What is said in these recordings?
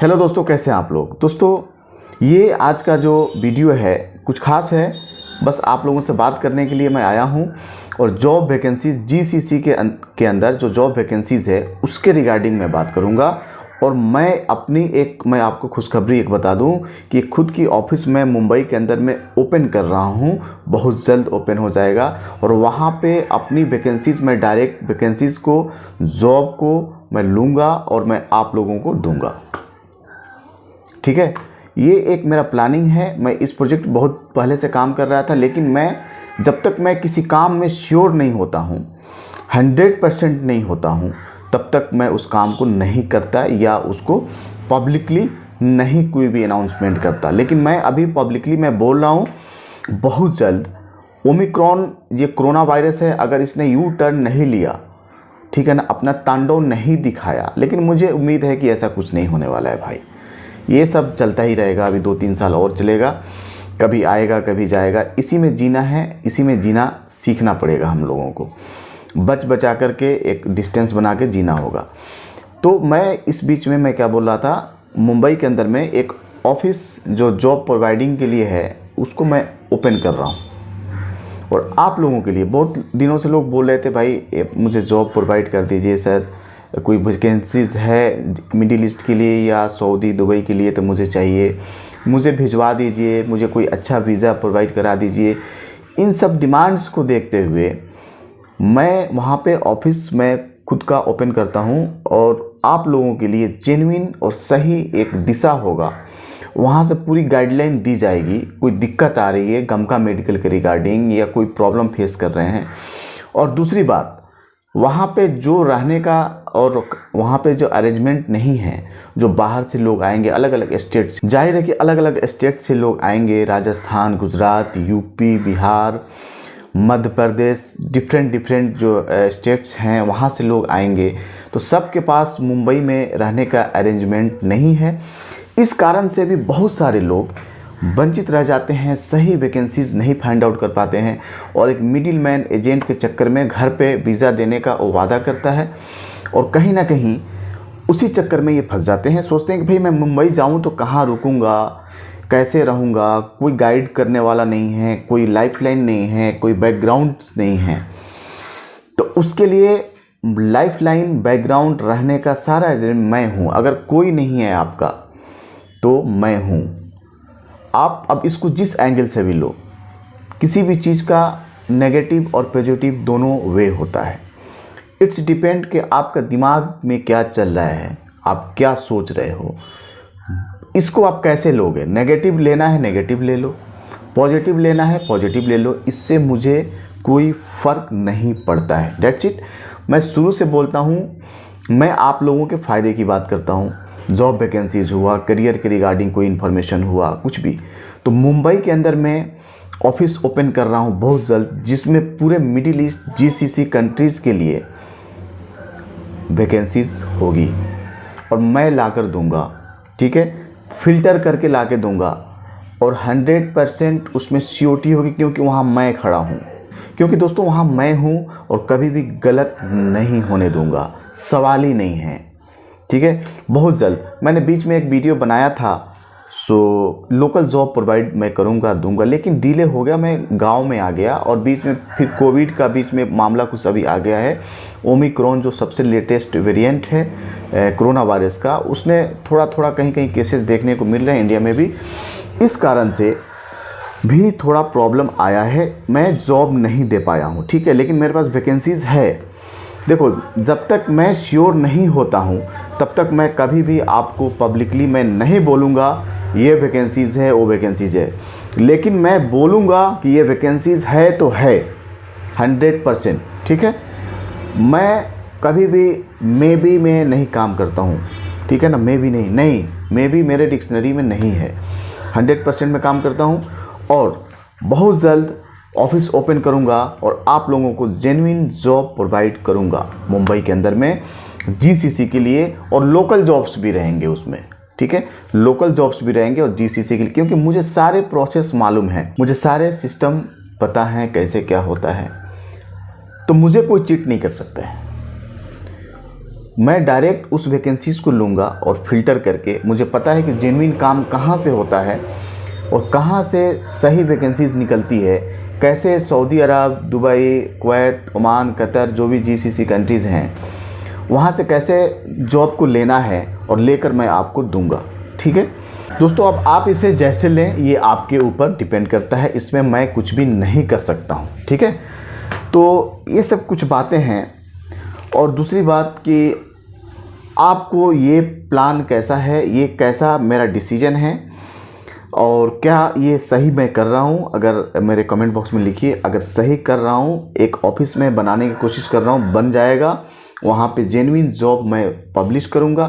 Hello दोस्तों, कैसे हैं आप लोग। दोस्तों ये आज का जो वीडियो है कुछ खास है, बस आप लोगों से बात करने के लिए मैं आया हूं। और जॉब वैकेंसीज जीसीसी के अंदर जो जॉब वैकेंसीज है उसके रिगार्डिंग मैं बात करूंगा। और मैं आपको खुशखबरी एक बता दूं कि खुद की ऑफिस मैं मुंबई के अंदर में ओपन कर रहा हूं, बहुत जल्द ओपन हो जाएगा। और वहां पे अपनी वैकेंसीज मैं डायरेक्ट वैकेंसीज को जॉब को मैं लूँगा और मैं आप लोगों को दूंगा। ठीक है, ये एक मेरा प्लानिंग है। मैं इस प्रोजेक्ट बहुत पहले से काम कर रहा था, लेकिन जब तक मैं किसी काम में श्योर नहीं होता हूँ, 100% नहीं होता हूँ, तब तक मैं उस काम को नहीं करता या उसको पब्लिकली नहीं कोई भी अनाउंसमेंट करता। लेकिन मैं अभी पब्लिकली मैं बोल रहा हूँ, बहुत जल्द ओमिक्रॉन ये कोरोना वायरस है, अगर इसने यू टर्न नहीं लिया, ठीक है ना, अपना तांडव नहीं दिखाया, लेकिन मुझे उम्मीद है कि ऐसा कुछ नहीं होने वाला है भाई। ये सब चलता ही रहेगा, अभी 2-3 साल और चलेगा, कभी आएगा कभी जाएगा। इसी में जीना है, इसी में जीना सीखना पड़ेगा हम लोगों को, बच बचा करके एक डिस्टेंस बना के जीना होगा। तो मैं इस बीच में मैं क्या बोल रहा था, मुंबई के अंदर में एक ऑफिस जो जॉब प्रोवाइडिंग के लिए है उसको मैं ओपन कर रहा हूँ। और आप लोगों के लिए बहुत दिनों से लोग बोल रहे थे, भाई मुझे जॉब प्रोवाइड कर दीजिए सर, कोई वैकेंसीज़ है मिडिल ईस्ट के लिए या सऊदी दुबई के लिए तो मुझे चाहिए, मुझे भिजवा दीजिए, मुझे कोई अच्छा वीज़ा प्रोवाइड करा दीजिए। इन सब डिमांड्स को देखते हुए मैं वहाँ पे ऑफिस में खुद का ओपन करता हूँ और आप लोगों के लिए जेन्युइन और सही एक दिशा होगा। वहाँ से पूरी गाइडलाइन दी जाएगी। कोई दिक्कत आ रही है गमका मेडिकल के रिगार्डिंग या कोई प्रॉब्लम फेस कर रहे हैं, और दूसरी बात वहाँ पे जो रहने का और वहाँ पे जो अरेंजमेंट नहीं है, जो बाहर से लोग आएंगे अलग अलग स्टेट से, जाहिर है कि अलग अलग स्टेट से लोग आएंगे, राजस्थान, गुजरात, यूपी, बिहार, मध्य प्रदेश, डिफरेंट जो स्टेट्स हैं वहाँ से लोग आएंगे, तो सबके पास मुंबई में रहने का अरेंजमेंट नहीं है। इस कारण से भी बहुत सारे लोग वंचित रह जाते हैं, सही वैकेंसीज नहीं फाइंड आउट कर पाते हैं, और एक मिडिल मैन एजेंट के चक्कर में घर पे वीज़ा देने का वो वादा करता है, और कहीं ना कहीं उसी चक्कर में ये फंस जाते हैं। सोचते हैं कि भाई मैं मुंबई जाऊं तो कहाँ रुकूंगा, कैसे रहूंगा, कोई गाइड करने वाला नहीं है, कोई लाइफलाइन नहीं है, कोई बैकग्राउंड्स नहीं है। तो उसके लिए लाइफलाइन बैकग्राउंड रहने का सारा एजेंट मैं हूँ। अगर कोई नहीं है आपका तो मैं हूँ। आप अब इसको जिस एंगल से भी लो, किसी भी चीज़ का नेगेटिव और पॉजिटिव दोनों वे होता है। इट्स डिपेंड कि आपका दिमाग में क्या चल रहा है, आप क्या सोच रहे हो, इसको आप कैसे लोगे। नेगेटिव लेना है नेगेटिव ले लो, पॉजिटिव लेना है पॉजिटिव ले लो, इससे मुझे कोई फ़र्क नहीं पड़ता है। That's it. मैं शुरू से बोलता हूँ, मैं आप लोगों के फ़ायदे की बात करता हूँ। जॉब वैकेंसीज हुआ, करियर के रिगार्डिंग कोई इन्फॉर्मेशन हुआ, कुछ भी, तो मुंबई के अंदर मैं ऑफिस ओपन कर रहा हूँ बहुत जल्द, जिसमें पूरे मिडिल ईस्ट जीसीसी कंट्रीज़ के लिए वैकेंसीज होगी और मैं लाकर दूंगा। ठीक है, फिल्टर करके लाके दूंगा, और 100% उसमें सियोरिटी होगी, क्योंकि वहाँ मैं खड़ा हूँ। क्योंकि दोस्तों वहाँ मैं हूँ और कभी भी गलत नहीं होने दूंगा, सवाल ही नहीं है। ठीक है, बहुत जल्द मैंने बीच में एक वीडियो बनाया था, सो लोकल जॉब प्रोवाइड मैं करूँगा दूंगा, लेकिन डिले हो गया, मैं गांव में आ गया, और बीच में फिर कोविड का बीच में मामला कुछ अभी आ गया है। ओमिक्रॉन जो सबसे लेटेस्ट वेरिएंट है कोरोना वायरस का, उसने थोड़ा कहीं केसेस देखने को मिल रहे हैं इंडिया में भी। इस कारण से भी थोड़ा प्रॉब्लम आया है, मैं जॉब नहीं दे पाया हूँ। ठीक है, लेकिन मेरे पास वैकेंसीज़ है। देखो, जब तक मैं श्योर नहीं होता हूँ तब तक मैं कभी भी आपको पब्लिकली मैं नहीं बोलूँगा ये वैकेंसीज़ है वो वैकेंसीज़ है, लेकिन मैं बोलूँगा कि ये वैकेंसीज़ है तो है 100%। ठीक है, मैं कभी भी मे बी में नहीं काम करता हूँ। ठीक है ना, मे बी नहीं, मे बी मेरे डिक्शनरी में नहीं है, 100% में काम करता हूँ। और बहुत जल्द ऑफिस ओपन करूंगा और आप लोगों को जेन्युइन जॉब प्रोवाइड करूंगा मुंबई के अंदर में जीसीसी के लिए, और लोकल जॉब्स भी रहेंगे उसमें। ठीक है, लोकल जॉब्स भी रहेंगे और जीसीसी के लिए, क्योंकि मुझे सारे प्रोसेस मालूम है, मुझे सारे सिस्टम पता है कैसे क्या होता है, तो मुझे कोई चीट नहीं कर सकता है। मैं डायरेक्ट उस वैकेंसीज़ को लूँगा और फिल्टर करके मुझे पता है कि जेन्युइन काम कहाँ से होता है और कहाँ से सही वैकेंसीज़ निकलती है, कैसे सऊदी अरब, दुबई, कुवैत, ओमान, कतर, जो भी जीसीसी कंट्रीज़ हैं वहाँ से कैसे जॉब को लेना है और लेकर मैं आपको दूंगा। ठीक है दोस्तों, अब आप इसे जैसे लें ये आपके ऊपर डिपेंड करता है, इसमें मैं कुछ भी नहीं कर सकता हूँ। ठीक है, तो ये सब कुछ बातें हैं। और दूसरी बात कि आपको ये प्लान कैसा है, ये कैसा मेरा डिसीजन है और क्या ये सही मैं कर रहा हूँ, अगर मेरे कमेंट बॉक्स में लिखिए। अगर सही कर रहा हूँ, एक ऑफिस में बनाने की कोशिश कर रहा हूँ, बन जाएगा, वहाँ पे जेन्युइन जॉब मैं पब्लिश करूँगा,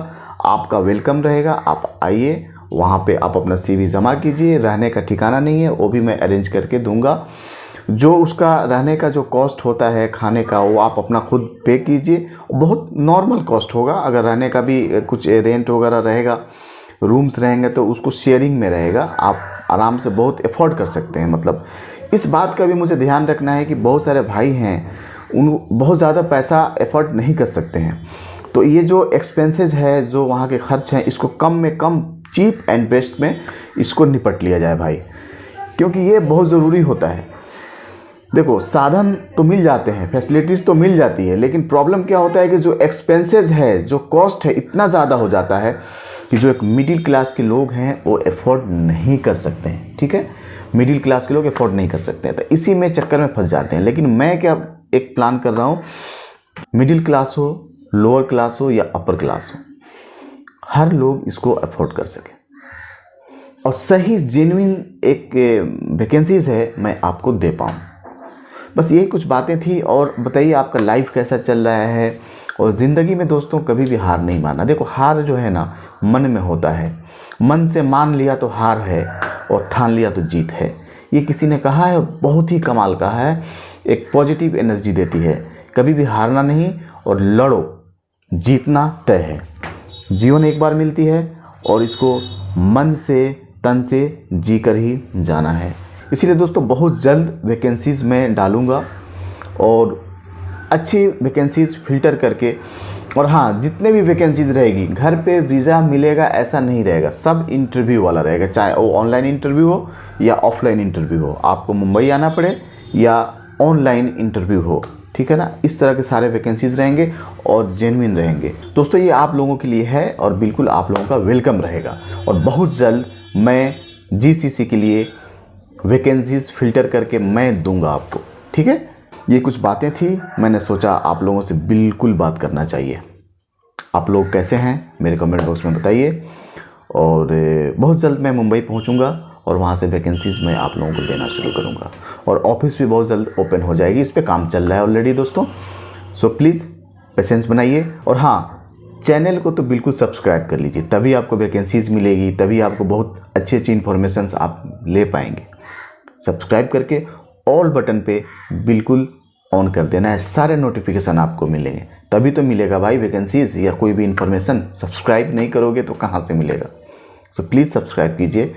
आपका वेलकम रहेगा। आप आइए, वहाँ पे आप अपना CV जमा कीजिए। रहने का ठिकाना नहीं है, वो भी मैं अरेंज करके दूँगा। जो उसका रहने का जो कॉस्ट होता है खाने का, वो आप अपना खुद पे कीजिए। बहुत नॉर्मल कॉस्ट होगा। अगर रहने का भी कुछ रेंट वगैरह रहेगा, रूम्स रहेंगे तो उसको शेयरिंग में रहेगा, आप आराम से बहुत अफोर्ड कर सकते हैं। मतलब इस बात का भी मुझे ध्यान रखना है कि बहुत सारे भाई हैं उन बहुत ज़्यादा पैसा अफोर्ड नहीं कर सकते हैं, तो ये जो एक्सपेंसेस है, जो वहाँ के खर्च हैं, इसको कम में कम, चीप एंड बेस्ट में इसको निपट लिया जाए भाई, क्योंकि ये बहुत ज़रूरी होता है। देखो, साधन तो मिल जाते हैं, फैसिलिटीज़ तो मिल जाती है, लेकिन प्रॉब्लम क्या होता है कि जो एक्सपेंसेस है, जो कॉस्ट है, इतना ज़्यादा हो जाता है कि जो एक मिडिल क्लास के लोग हैं वो अफोर्ड नहीं कर सकते हैं। ठीक है, मिडिल क्लास के लोग अफोर्ड नहीं कर सकते हैं, तो इसी में चक्कर में फंस जाते हैं। लेकिन मैं क्या एक प्लान कर रहा हूँ, मिडिल क्लास हो, लोअर क्लास हो या अपर क्लास हो, हर लोग इसको अफोर्ड कर सकें और सही जेन्युइन एक वैकेंसीज़ है मैं आपको दे पाऊँ। बस यही कुछ बातें थी। और बताइए आपका लाइफ कैसा चल रहा है। और ज़िंदगी में दोस्तों कभी भी हार नहीं मानना। देखो, हार जो है ना मन में होता है, मन से मान लिया तो हार है और ठान लिया तो जीत है। ये किसी ने कहा है, बहुत ही कमाल कहा है, एक पॉजिटिव एनर्जी देती है। कभी भी हारना नहीं और लड़ो, जीतना तय है। जीवन एक बार मिलती है और इसको मन से, तन से जी कर ही जाना है। इसीलिए दोस्तों बहुत जल्द वैकेंसीज़ मैं डालूँगा और अच्छी वैकेंसीज़ फिल्टर करके। और हाँ, जितने भी वैकेंसीज़ रहेगी, घर पे वीज़ा मिलेगा ऐसा नहीं रहेगा, सब इंटरव्यू वाला रहेगा, चाहे वो ऑनलाइन इंटरव्यू हो या ऑफलाइन इंटरव्यू हो, आपको मुंबई आना पड़े या ऑनलाइन इंटरव्यू हो। ठीक है ना, इस तरह के सारे वैकेंसीज़ रहेंगे और जेन्युइन रहेंगे। दोस्तों ये आप लोगों के लिए है और बिल्कुल आप लोगों का वेलकम रहेगा। और बहुत जल्द मैं जीसीसी के लिए वैकेंसीज़ फिल्टर करके मैं दूंगा आपको। ठीक है, ये कुछ बातें थी, मैंने सोचा आप लोगों से बिल्कुल बात करना चाहिए। आप लोग कैसे हैं मेरे कमेंट बॉक्स में बताइए। और बहुत जल्द मैं मुंबई पहुंचूंगा और वहां से वैकेंसीज़ मैं आप लोगों को देना शुरू करूंगा। और ऑफिस भी बहुत जल्द ओपन हो जाएगी, इस पर काम चल रहा है ऑलरेडी दोस्तों। सो प्लीज़ पेशेंस बनाइए। और हाँ, चैनल को तो बिल्कुल सब्सक्राइब कर लीजिए, तभी आपको वैकेंसीज़ मिलेगी, तभी आपको बहुत अच्छी अच्छी इन्फॉर्मेशन आप ले पाएंगे। सब्सक्राइब करके ऑल बटन पे बिल्कुल ऑन कर देना है, सारे नोटिफिकेशन आपको मिलेंगे, तभी तो मिलेगा भाई वैकेंसीज़ या कोई भी इन्फॉर्मेशन। सब्सक्राइब नहीं करोगे तो कहाँ से मिलेगा। सो प्लीज़ सब्सक्राइब कीजिए।